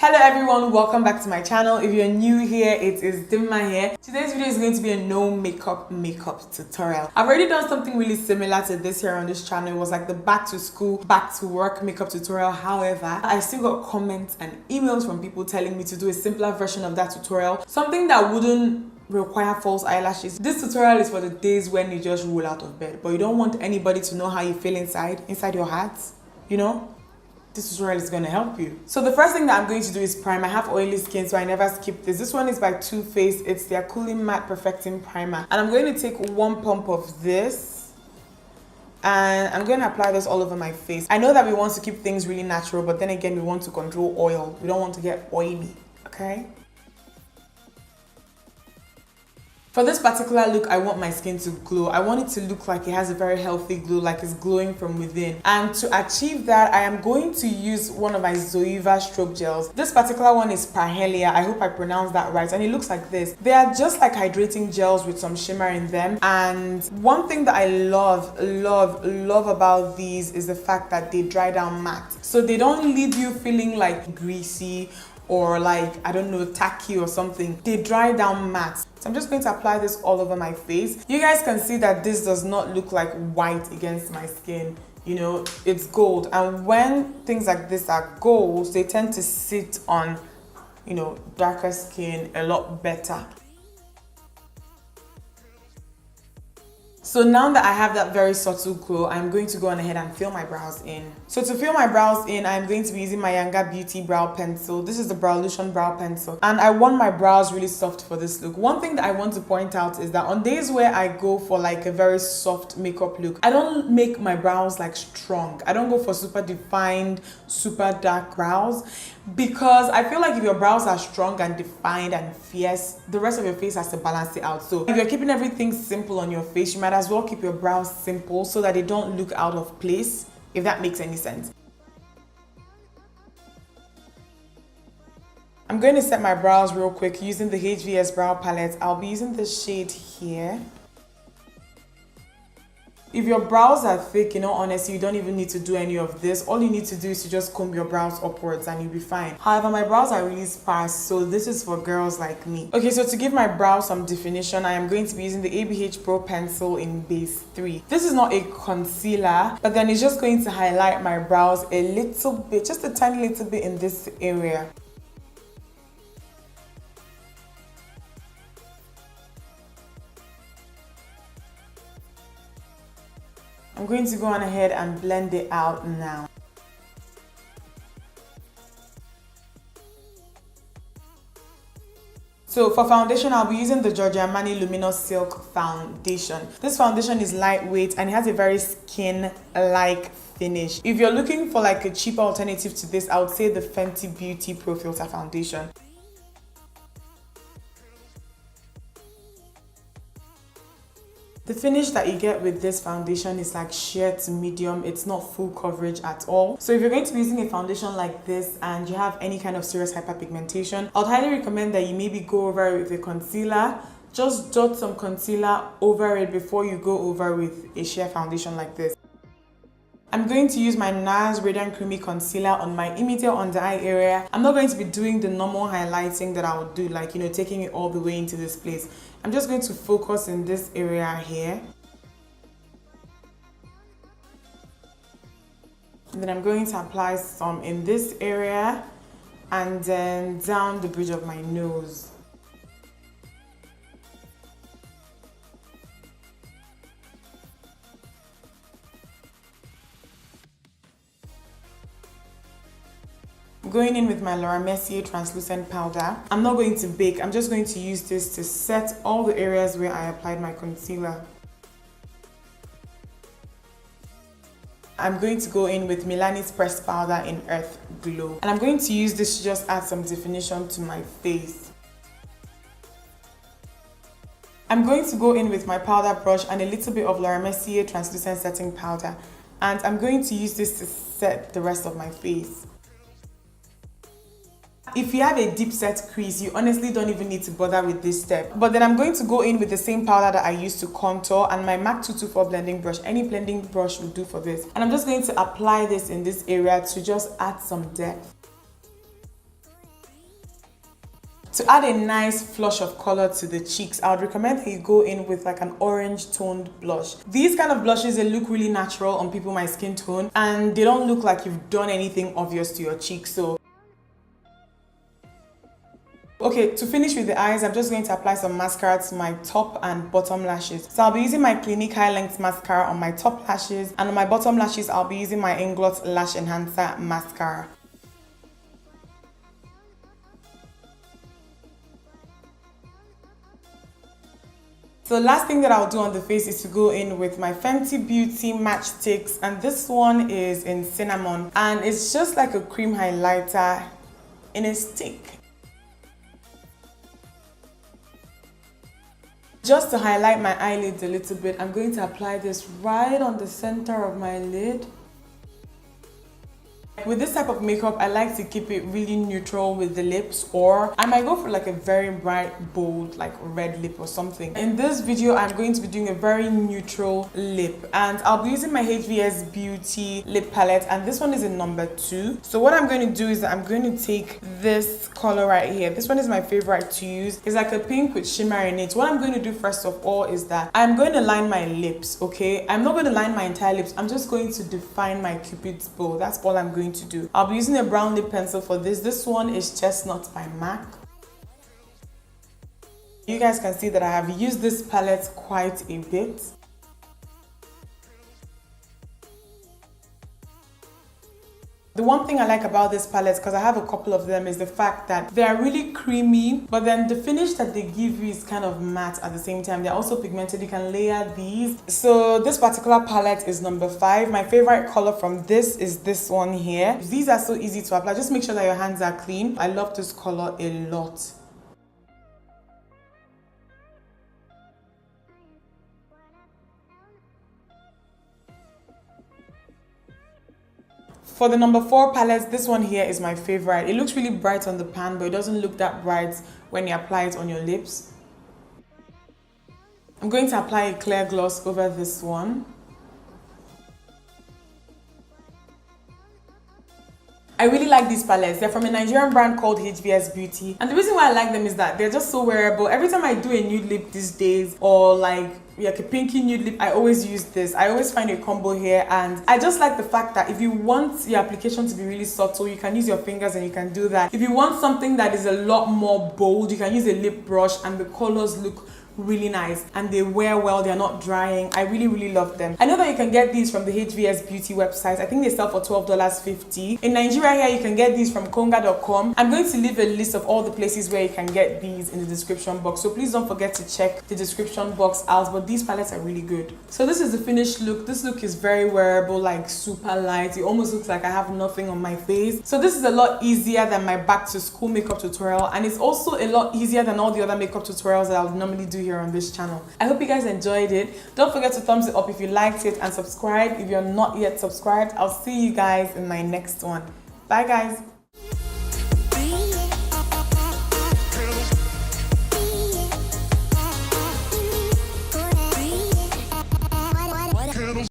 Hello everyone, welcome back to my channel. If you're new here, it is Dimma here. Today's video is going to be a no makeup tutorial. I've already done something really similar to this here on this channel. It was like the back to school, back to work makeup tutorial. However, I still got comments and emails from people telling me to do a simpler version of that tutorial. Something that wouldn't require false eyelashes. This tutorial is for the days when you just roll out of bed, but you don't want anybody to know how you feel inside your heart, you know? This tutorial is going to help you. So the first thing that I'm going to do is prime. I have oily skin, so I never skip this. This one is by Too Faced. It's their Cooling Matte Perfecting Primer. And I'm going to take one pump of this and I'm going to apply this all over my face. I know that we want to keep things really natural, but then again, we want to control oil. We don't want to get oily, okay? For this particular look, I want my skin to glow. I want it to look like it has a very healthy glow, like it's glowing from within. And to achieve that, I am going to use one of my Zoeva strobe gels. This particular one is Parhelia. I hope I pronounced that right. And it looks like this. They are just like hydrating gels with some shimmer in them. And one thing that I love about these is the fact that they dry down matte. So they don't leave you feeling like greasy or like, I don't know, tacky or something. They dry down matte. So I'm just going to apply this all over my face. You guys can see that this does not look like white against my skin. You know, it's gold. And when things like this are gold, they tend to sit on, you know, darker skin a lot better. So now that I have that very subtle glow, I'm going to go on ahead and fill my brows in. So to fill my brows in, I'm going to be using my Younger Beauty brow pencil. This is the Browlution brow pencil. And I want my brows really soft for this look. One thing that I want to point out is that on days where I go for like a very soft makeup look, I don't make my brows like strong. I don't go for super defined, super dark brows, because I feel like if your brows are strong and defined and fierce, the rest of your face has to balance it out. So if you're keeping everything simple on your face, you might as well keep your brows simple so that they don't look out of place, if that makes any sense. I'm going to set my brows real quick using the HVS brow palette. I'll be using this shade here. If your brows are thick, you know, honestly, you don't even need to do any of this. All you need to do is to just comb your brows upwards and you'll be fine. However, my brows are really sparse, so this is for girls like me. Okay, so to give my brows some definition, I am going to be using the ABH Pro Pencil in Base 3. This is not a concealer, but then it's just going to highlight my brows a little bit, just a tiny little bit in this area. I'm going to go on ahead and blend it out now. So for foundation, I'll be using the Giorgio Armani Luminous Silk Foundation. This foundation is lightweight and it has a very skin-like finish. If you're looking for like a cheaper alternative to this, I would say the Fenty Beauty Pro Filter Foundation. The finish that you get with this foundation is like sheer to medium. It's not full coverage at all. So if you're going to be using a foundation like this and you have any kind of serious hyperpigmentation, I'd highly recommend that you maybe go over it with a concealer. Just dot some concealer over it before you go over with a sheer foundation like this. I'm going to use my NARS Radiant Creamy Concealer on my immediate under eye area. I'm not going to be doing the normal highlighting that I would do, like, you know, taking it all the way into this place. I'm just going to focus in this area here. And then I'm going to apply some in this area and then down the bridge of my nose. Going in with my Laura Mercier translucent powder. I'm not going to bake, I'm just going to use this to set all the areas where I applied my concealer. I'm going to go in with Milani's pressed powder in Earth Glow. And I'm going to use this to just add some definition to my face. I'm going to go in with my powder brush and a little bit of Laura Mercier translucent setting powder. And I'm going to use this to set the rest of my face. If you have a deep set crease, you honestly don't even need to bother with this step. But then I'm going to go in with the same powder that I used to contour and my MAC 224 blending brush. Any blending brush will do for this. And I'm just going to apply this in this area to just add some depth. To add a nice flush of color to the cheeks, I would recommend that you go in with like an orange toned blush. These kind of blushes, they look really natural on people my skin tone, and they don't look like you've done anything obvious to your cheeks. So okay, to finish with the eyes, I'm just going to apply some mascara to my top and bottom lashes. So I'll be using my Clinique High Length Mascara on my top lashes, and on my bottom lashes, I'll be using my Inglot Lash Enhancer Mascara. So the last thing that I'll do on the face is to go in with my Fenty Beauty Matchsticks, and this one is in Cinnamon, and it's just like a cream highlighter in a stick. Just to highlight my eyelids a little bit, I'm going to apply this right on the center of my lid. With this type of makeup, I like to keep it really neutral with the lips, or I might go for like a very bright, bold, like red lip or something. In this video, I'm going to be doing a very neutral lip, and I'll be using my HVS Beauty lip palette, and this one is in number 2. So what I'm going to do is that I'm going to take this color right here. This one is my favorite to use. It's like a pink with shimmer in it. What I'm going to do first of all is that I'm going to line my lips, okay? I'm not going to line my entire lips. I'm just going to define my Cupid's bow. That's all I'm going to do. I'll be using a brown lip pencil for this. This one is Chestnut by MAC. You guys can see that I have used this palette quite a bit. The one thing I like about this palette, because I have a couple of them, is the fact that they are really creamy, but then the finish that they give you is kind of matte at the same time. They're also pigmented. You can layer these. So this particular palette is number 5. My favorite color from this is this one here. These are so easy to apply. Just make sure that your hands are clean. I love this color a lot. For the number 4 palette, this one here is my favorite. It looks really bright on the pan, but it doesn't look that bright when you apply it on your lips. I'm going to apply a clear gloss over this one. I really like these palettes. They're from a Nigerian brand called HVS Beauty. And the reason why I like them is that they're just so wearable. Every time I do a nude lip these days, or like a pinky nude lip, I always use this. I always find a combo here, and I just like the fact that if you want your application to be really subtle, you can use your fingers and you can do that. If you want something that is a lot more bold, you can use a lip brush, and the colors look really nice and they wear well. They're not drying. I really love them. I know that you can get these from the HVS Beauty website. I think they sell for $12.50. In Nigeria here, you can get these from konga.com. I'm going to leave a list of all the places where you can get these in the description box, so please don't forget to check the description box out. But these palettes are really good. So this is the finished look. This look is very wearable, like super light. It almost looks like I have nothing on my face. So this is a lot easier than my back to school makeup tutorial, and it's also a lot easier than all the other makeup tutorials that I would normally do here on this channel. I hope you guys enjoyed it. Don't forget to thumbs it up if you liked it, and subscribe if you're not yet subscribed. I'll see you guys in my next one. Bye guys.